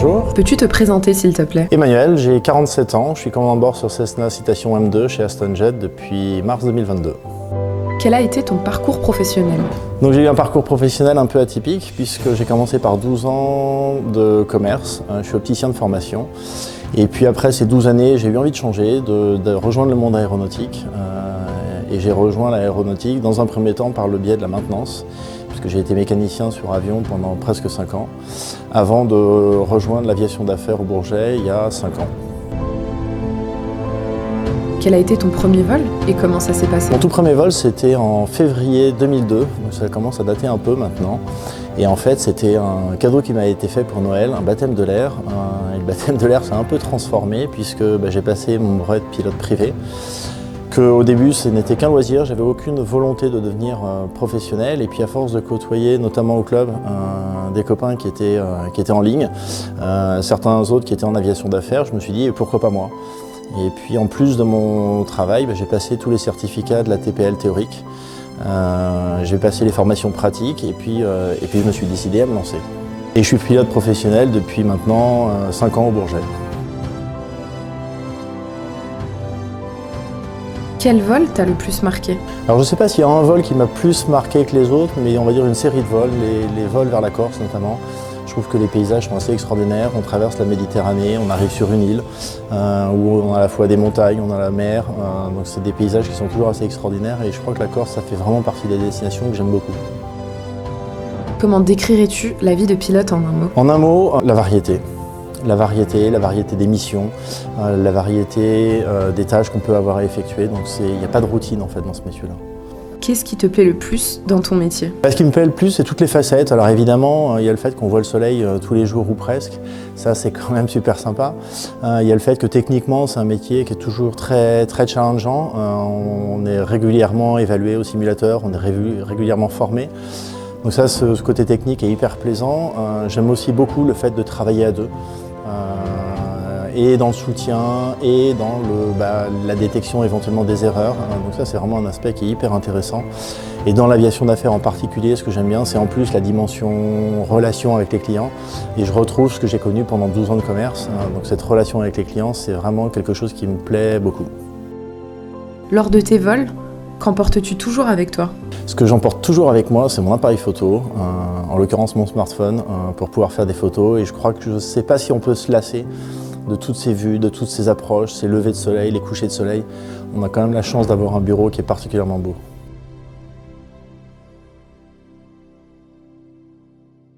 Bonjour. Peux-tu te présenter s'il te plaît? Emmanuel, j'ai 47 ans, je suis commandant de bord sur Cessna Citation M2 chez Aston Jet depuis mars 2022. Quel a été ton parcours professionnel? Donc j'ai eu un parcours professionnel un peu atypique puisque j'ai commencé par 12 ans de commerce, je suis opticien de formation. Et puis après ces 12 années, j'ai eu envie de changer, de rejoindre le monde aéronautique. Et j'ai rejoint l'aéronautique dans un premier temps par le biais de la maintenance, puisque j'ai été mécanicien sur avion pendant presque 5 ans, avant de rejoindre l'aviation d'affaires au Bourget il y a 5 ans. Quel a été ton premier vol et comment ça s'est passé? Mon tout premier vol, c'était en février 2002, donc ça commence à dater un peu maintenant. Et en fait, c'était un cadeau qui m'a été fait pour Noël, un baptême de l'air. Et le baptême de l'air s'est un peu transformé puisque j'ai passé mon brevet de pilote privé. Au début, ce n'était qu'un loisir, j'avais aucune volonté de devenir professionnel. Et puis à force de côtoyer, notamment au club, des copains qui étaient en ligne, certains autres qui étaient en aviation d'affaires, je me suis dit pourquoi pas moi. Et puis en plus de mon travail, j'ai passé tous les certificats de la TPL théorique. J'ai passé les formations pratiques et puis je me suis décidé à me lancer. Et je suis pilote professionnel depuis maintenant 5 ans au Bourget. Quel vol t'a le plus marqué? Alors je ne sais pas s'il y a un vol qui m'a plus marqué que les autres, mais on va dire une série de vols, les vols vers la Corse notamment. Je trouve que les paysages sont assez extraordinaires. On traverse la Méditerranée, on arrive sur une île où on a à la fois des montagnes, on a la mer. Donc c'est des paysages qui sont toujours assez extraordinaires et je crois que la Corse, ça fait vraiment partie des destinations que j'aime beaucoup. Comment décrirais-tu la vie de pilote en un mot? En un mot, la variété. La variété des missions, la variété des tâches qu'on peut avoir à effectuer. Donc il n'y a pas de routine en fait dans ce métier-là. Qu'est-ce qui te plaît le plus dans ton métier? Ce qui me plaît le plus, c'est toutes les facettes. Alors évidemment, il y a le fait qu'on voit le soleil tous les jours ou presque. Ça, c'est quand même super sympa. Il y a le fait que techniquement, c'est un métier qui est toujours très challengeant. On est régulièrement évalué au simulateur, on est régulièrement formé. Donc ça, ce côté technique est hyper plaisant. J'aime aussi beaucoup le fait de travailler à deux. Et dans le soutien et dans la détection éventuellement des erreurs. Donc ça, c'est vraiment un aspect qui est hyper intéressant. Et dans l'aviation d'affaires en particulier, ce que j'aime bien, c'est en plus la dimension relation avec les clients. Et je retrouve ce que j'ai connu pendant 12 ans de commerce. Donc cette relation avec les clients, c'est vraiment quelque chose qui me plaît beaucoup. Lors de tes vols, qu'emportes-tu toujours avec toi? Ce que j'emporte toujours avec moi, c'est mon appareil photo, en l'occurrence mon smartphone, pour pouvoir faire des photos. Et je crois que je ne sais pas si on peut se lasser de toutes ces vues, de toutes ces approches, ces levées de soleil, les couchers de soleil. On a quand même la chance d'avoir un bureau qui est particulièrement beau.